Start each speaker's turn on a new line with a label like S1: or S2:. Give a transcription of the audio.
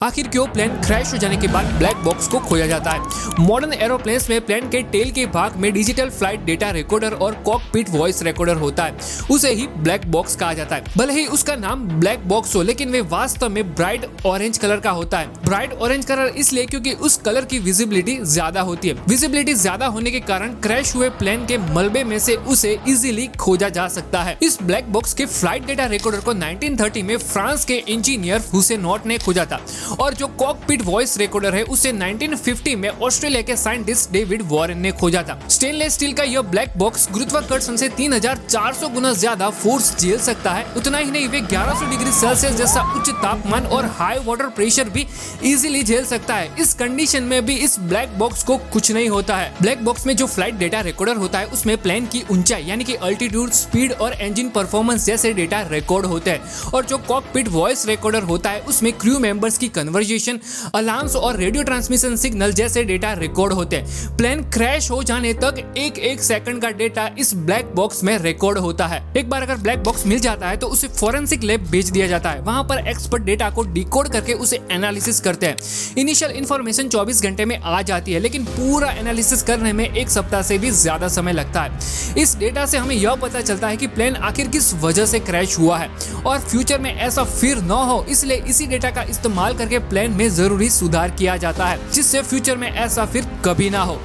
S1: आखिर क्यों plane crash हो जाने के बाद ब्लैक बॉक्स को खोया जाता है। मॉडर्न एरोप्लेन्स में प्लेन के टेल के भाग में डिजिटल फ्लाइट डेटा रिकॉर्डर और कॉकपिट वॉइस रिकॉर्डर होता है, उसे ही ब्लैक बॉक्स कहा जाता है। भले ही उसका नाम ब्लैक बॉक्स हो, लेकिन वे वास्तव में ब्राइट ऑरेंज कलर का होता है। ब्राइट ऑरेंज कलर इसलिए क्योंकि उस कलर की विजिबिलिटी ज्यादा होती है। विजिबिलिटी ज्यादा होने के कारण क्रैश हुए प्लेन के मलबे में से उसे इजीली खोजा जा सकता है। इस ब्लैक बॉक्स के फ्लाइट डेटा रिकॉर्डर को 1930 में फ्रांस के इंजीनियर हुसेनॉट ने खोजा था और जो कॉकपिट वॉइस रिकॉर्डर है उसे 1950 में ऑस्ट्रेलिया के साइंटिस्ट डेविड वॉरेन ने खोजा था। स्टेनलेस स्टील का यह ब्लैक बॉक्स गुरुत्वाकर्षण से 3400 गुना ज्यादा फोर्स झेल सकता है। उतना ही नहीं, वे 1100 डिग्री सेल्सियस जैसा उच्च तापमान और हाई वाटर प्रेशर भी इजीली झेल सकता है। इस कंडीशन में भी इस ब्लैक बॉक्स को कुछ नहीं होता है। ब्लैक बॉक्स में जो फ्लाइट डेटा रिकॉर्डर होता है उसमें प्लेन की ऊंचाई यानी कि अल्टीट्यूड, स्पीड और इंजन परफॉर्मेंस जैसे डेटा रिकॉर्ड होते हैं और जो कॉकपिट वॉइस रिकॉर्डर होता है उसमें क्रू मेंबर्स की कन्वर्सेशन, अलार्म्स और रेडियो ट्रांसमिशन सिग्नल जैसे डेटा रिकॉर्ड होते हैं। प्लेन क्रैश हो जाने तक एक सेकंड का डेटा इस ब्लैक बॉक्स में रिकॉर्ड होता है। एक बार अगर ब्लैक बॉक्स मिल जाता है तो उसे फोरेंसिक लैब भेज दिया जाता है। वहां पर एक्सपर्ट डेटा को डिकोड करके उसे एनालिसिस करते हैं। इनिशियल इंफॉर्मेशन 24 घंटे में आ जाती है, लेकिन पूरा एनालिसिस करने में एक सप्ताह से भी ज्यादा समय लगता है। इस डेटा से हमें यह पता चलता है कि प्लेन आखिर किस वजह से क्रैश हुआ है और फ्यूचर में ऐसा फिर न हो, इसलिए इसी डेटा का इस्तेमाल करके प्लेन में जरूरी सुधार किया जाता है जिससे फ्यूचर में ऐसा फिर कभी ना हो।